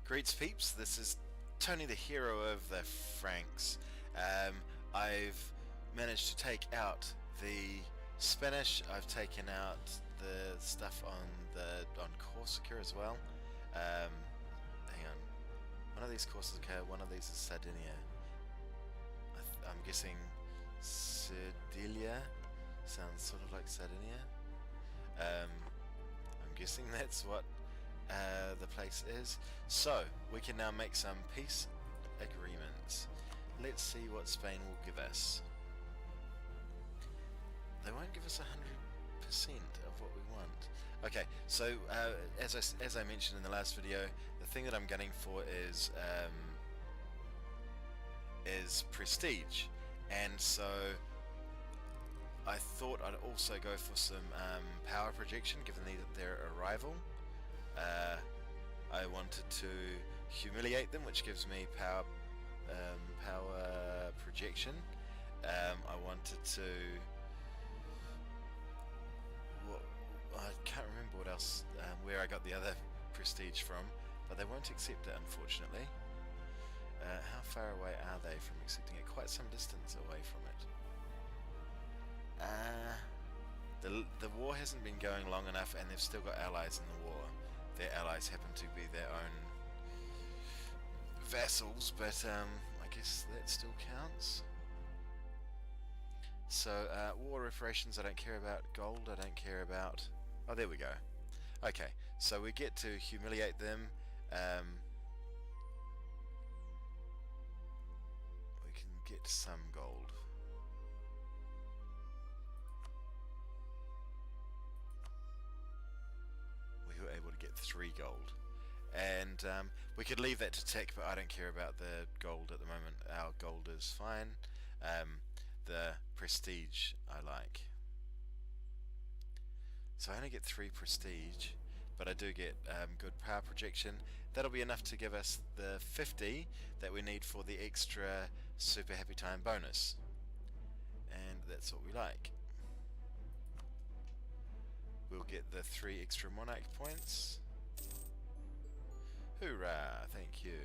Greets peeps, this is Tony the hero of the Franks. I've managed to take out the Spanish, I've taken out the stuff on Corsica as well. Hang on, one of these Corsica, one of these is Sardinia. I'm guessing Sardinia sounds sort of like Sardinia. I'm guessing that's what the place is. So we can now make some peace agreements. Let's see what Spain will give us. They won't give us 100% of what we want. Okay, so as I mentioned in the last video, the thing that I'm gunning for is prestige, and so I thought I'd also go for some power projection, given their arrival. I wanted to humiliate them, which gives me power projection. I wanted to. Well, I can't remember what else, where I got the other prestige from, but they won't accept it, unfortunately. How far away are they from accepting it? Quite some distance away from it. The war hasn't been going long enough, and they've still got allies in the war. Their allies happen to be their own vassals, but I guess that still counts. So war reparations I don't care about, gold I don't care about. Oh, there we go. Okay, so we get to humiliate them. We can get some gold. We were able to get 3 gold, and we could leave that to tick, but I don't care about the gold at the moment. Our gold is fine. The prestige I like, so I only get 3 prestige, but I do get good power projection. That'll be enough to give us the 50 that we need for the extra super happy time bonus, and that's what we like. We'll get the 3 extra monarch points. Hoorah, thank you.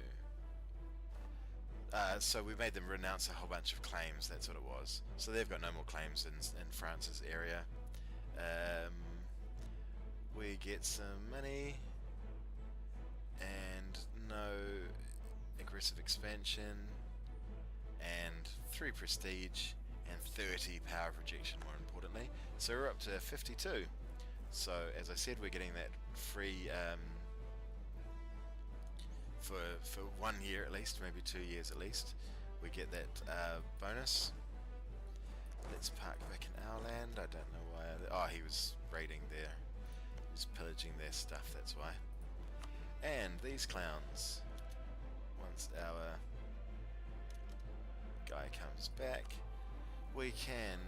So we made them renounce a whole bunch of claims, that's what it was. So they've got no more claims in France's area. We get some money, and no aggressive expansion, and 3 prestige, and 30 power projection, more importantly. So we're up to 52. So as I said, we're getting that free for 1 year at least, maybe 2 years at least. We get that bonus. Let's park back in our land. I don't know why. Oh, he was raiding there. He was pillaging their stuff, that's why. And these clowns. Once our guy comes back, we can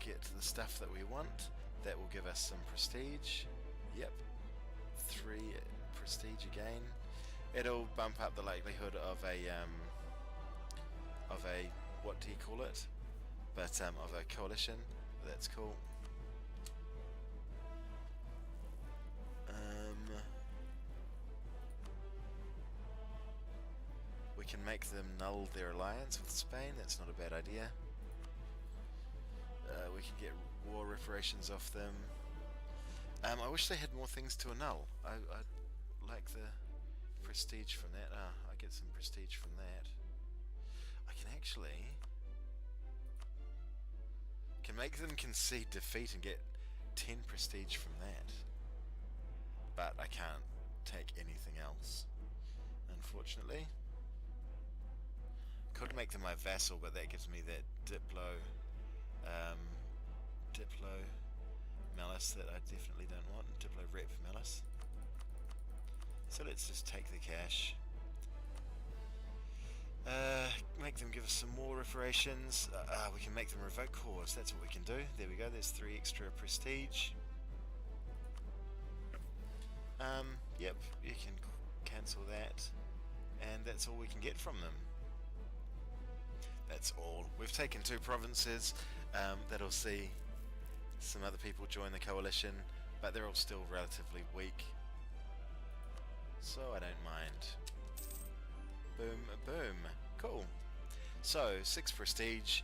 get to the stuff that we want. That will give us some prestige. Yep, 3 prestige again. It'll bump up the likelihood of a what do you call it? But of a coalition. That's cool. We can make them null their alliance with Spain. That's not a bad idea. We can get war reparations off them. I wish they had more things to annul. I like the prestige from that. I get some prestige from that. I can actually make them concede defeat and get 10 prestige from that. But I can't take anything else, unfortunately. Could make them my vassal, but that gives me that Diplo malice that I definitely don't want. Diplo rep malice. So let's just take the cash. Make them give us some more reparations. We can make them revoke cause. That's what we can do. There we go. There's 3 extra prestige. Yep, you can cancel that, and that's all we can get from them. That's all. We've taken 2 provinces. That'll see some other people join the coalition, but they're all still relatively weak. So so I don't mind. Boom, boom. Cool. So, 6 prestige.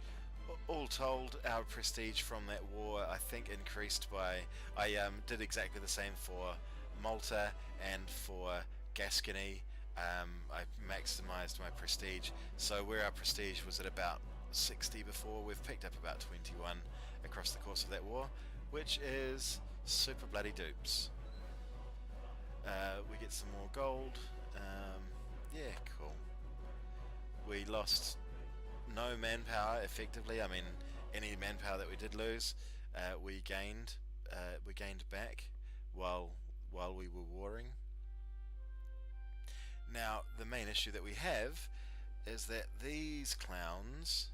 All told, our prestige from that war, I think, increased by... I did exactly the same for Malta and for Gascony. I maximised my prestige. So where our prestige was at about 60 before, we've picked up about 21 across the course of that war, which is super bloody dupes. We get some more gold. Yeah, cool. We lost no manpower effectively. I mean, any manpower that we did lose, we gained back while we were warring. Now, the main issue that we have is that these clowns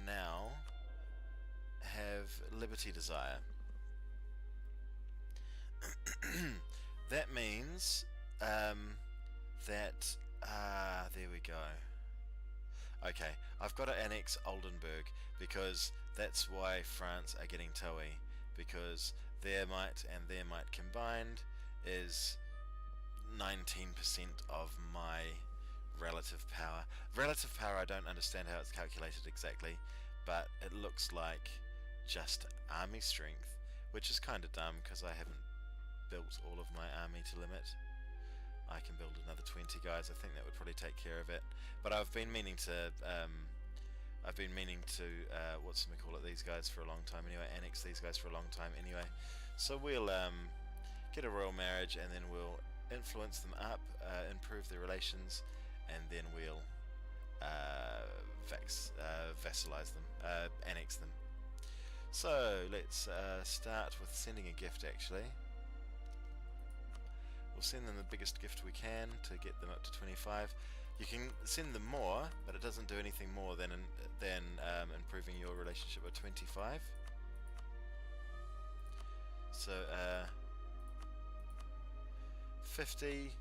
now have liberty desire. That means that there we go. Okay, I've got to annex Oldenburg because that's why France are getting toey, because their might and their might combined is 19% of my relative power. Relative power, I don't understand how it's calculated exactly, but it looks like just army strength, which is kind of dumb because I haven't built all of my army to limit. I can build another 20 guys. I think that would probably take care of it. But I've been meaning to whatchamacallit, these guys for a long time anyway, annex these guys for a long time anyway. So we'll get a royal marriage and then we'll influence them up, improve their relations, and then we'll vassalize them, annex them. So let's start with sending a gift actually. We'll send them the biggest gift we can to get them up to 25. You can send them more, but it doesn't do anything more than improving your relationship by 25. So 50,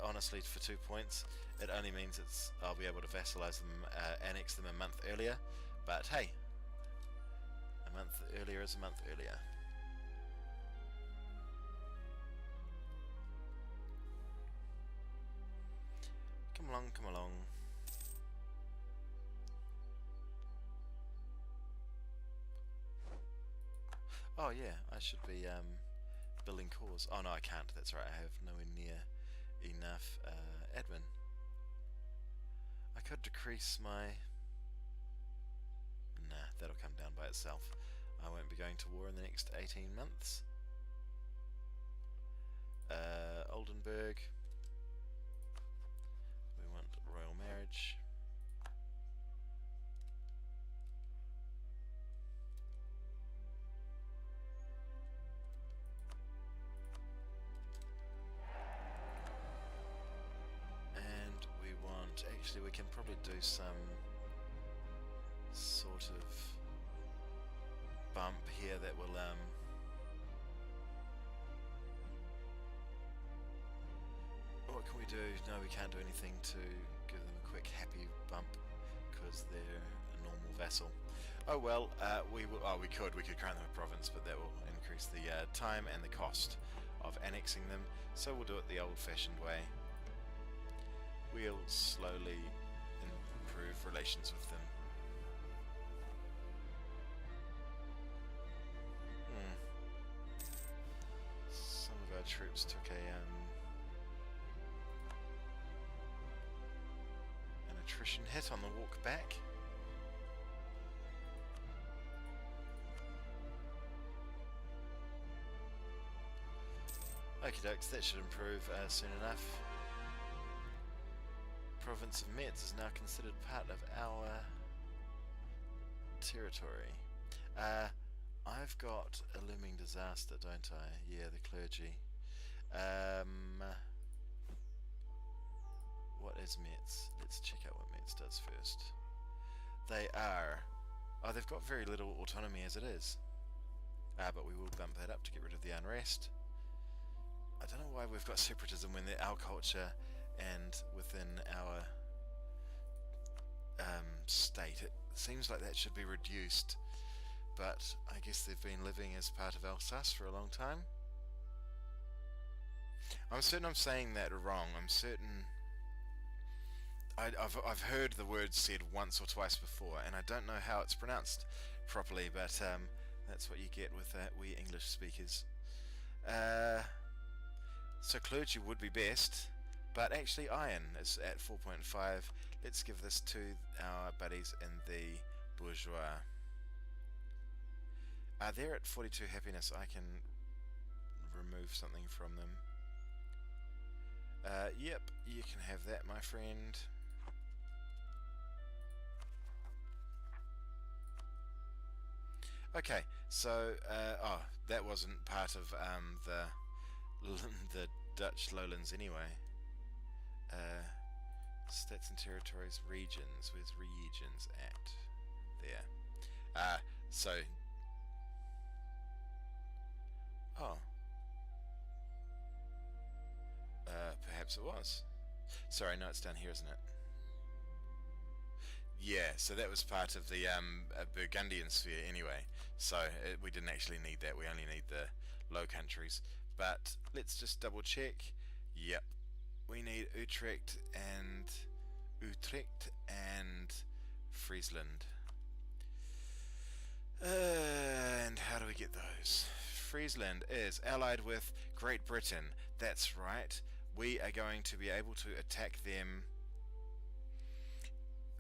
honestly, for 2 points, it only means I'll be able to vassalize them, annex them a month earlier. But hey, a month earlier is a month earlier. Come along, come along. Oh yeah, I should be building cores. Oh no, I can't. That's right. I have nowhere near enough admin. I could decrease my... Nah, that'll come down by itself. I won't be going to war in the next 18 months. Oldenburg. We want royal marriage. And we want... Actually, we can probably do some sort of bump here that will what can we do? No, we can't do anything to give them a quick happy bump because they're a normal vassal. Oh well, we could grant them a province, but that will increase the time and the cost of annexing them, so we'll do it the old-fashioned way. We'll slowly improve relations with them. Some of our troops took an attrition hit on the walk back. Okie dokes, that should improve soon enough. Province of Metz is now considered part of our territory. I've got a looming disaster, don't I? Yeah, the clergy. What is Metz? Let's check out what Metz does first. They've got very little autonomy as it is. But we will bump that up to get rid of the unrest. I don't know why we've got separatism when they're our culture and within our state. It seems like that should be reduced, but I guess they've been living as part of Alsace for a long time. I'm certain I'm saying that wrong. I'm certain I've heard the word said once or twice before, and I don't know how it's pronounced properly, but that's what you get with we English speakers. So clergy would be best, but actually iron is at 4.5. Let's give this to our buddies in the bourgeois. They're at 42 happiness. I can remove something from them. Yep, you can have that, my friend. Okay, so that wasn't part of the Dutch lowlands anyway. Stats and territories, regions. Where's regions at? There. So. Oh. Perhaps it was. Sorry, no, it's down here, isn't it? Yeah, so that was part of the Burgundian sphere anyway. So we didn't actually need that. We only need the Low Countries. But let's just double check. Yep, we need Utrecht and Friesland. And how do we get those? Friesland is allied with Great Britain. That's right. We are going to be able to attack them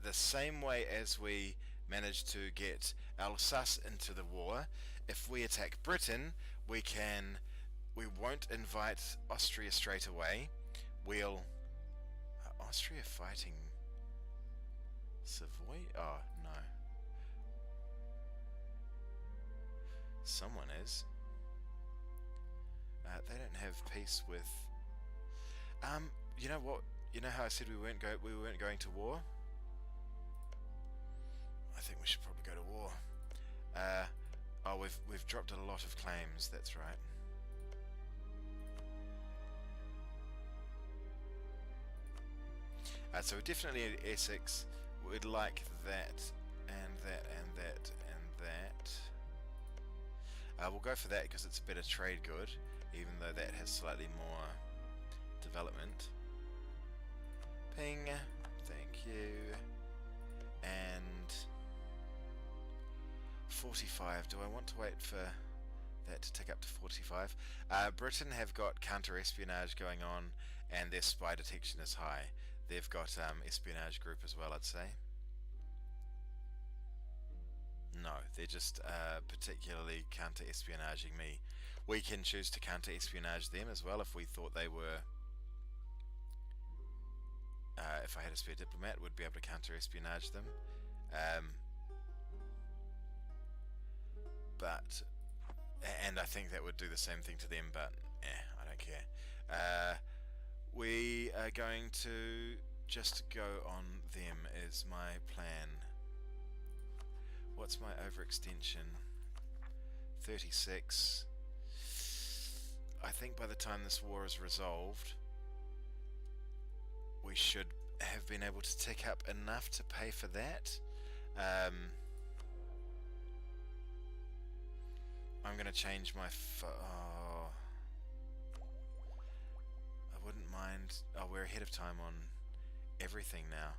the same way as we managed to get Alsace into the war. If we attack Britain, we won't invite Austria straight away. We'll Austria fighting Savoy? Oh no, someone is. They don't have peace with. You know what? You know how I said we weren't going to war? I think we should probably go to war. Oh, we've dropped a lot of claims. That's right. So we're definitely at Essex. We'd like that, and that, and that, and that. We'll go for that because it's a better trade good, even though that has slightly more development. Ping, thank you. And 45. Do I want to wait for that to tick up to 45? Britain have got counter-espionage going on, and their spy detection is high. They've got espionage group as well, I'd say. No, they're just particularly counter-espionaging me. We can choose to counter-espionage them as well if we thought they were... if I had a spare diplomat, would be able to counter-espionage them. And I think that would do the same thing to them, but I don't care. We are going to just go on them is my plan. What's my overextension? 36. I think by the time this war is resolved, we should have been able to tick up enough to pay for that. I'm going to change my... I wouldn't mind... Oh, we're ahead of time on everything now.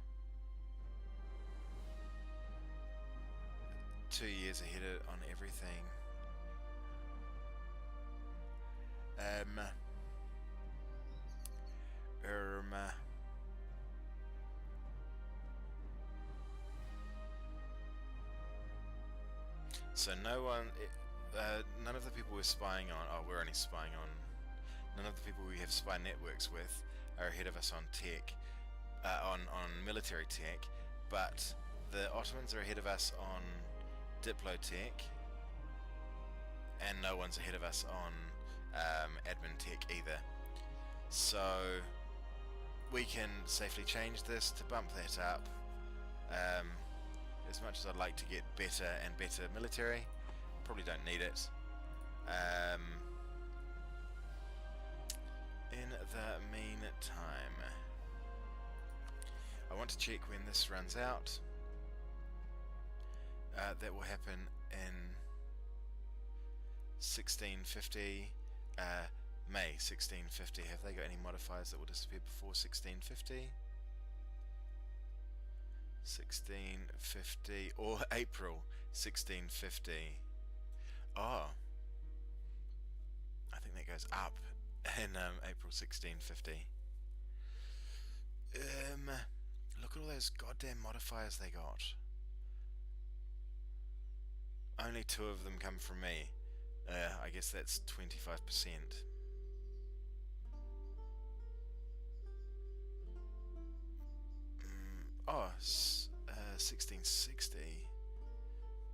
2 years ahead on everything. So no one... none of the people we're spying on... Oh, we're only spying on... None of the people we have spy networks with are ahead of us on tech, on military tech, but the Ottomans are ahead of us on diplotech, and no one's ahead of us on admin tech either. So we can safely change this to bump that up. As much as I'd like to get better and better military, probably don't need it. In the meantime, I want to check when this runs out. That will happen in 1650 May. Okay, 1650. Have they got any modifiers that will disappear before 1650? 1650 or April 1650. Oh, I think that goes up in April 1650. Look at all those goddamn modifiers they got. Only 2 of them come from me. I guess that's 25%. Oh, 1660.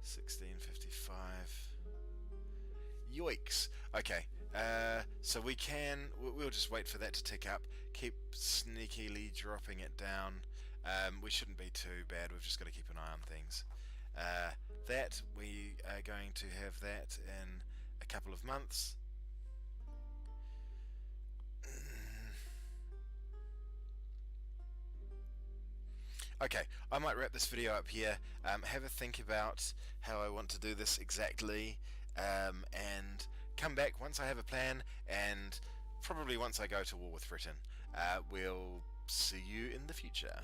1655. Yoicks. Okay, so we'll just wait for that to tick up, keep sneakily dropping it down. We shouldn't be too bad, we've just got to keep an eye on things. That, we are going to have that in a couple of months. Okay, I might wrap this video up here. Have a think about how I want to do this exactly, and come back once I have a plan, and probably once I go to war with Britain. We'll see you in the future.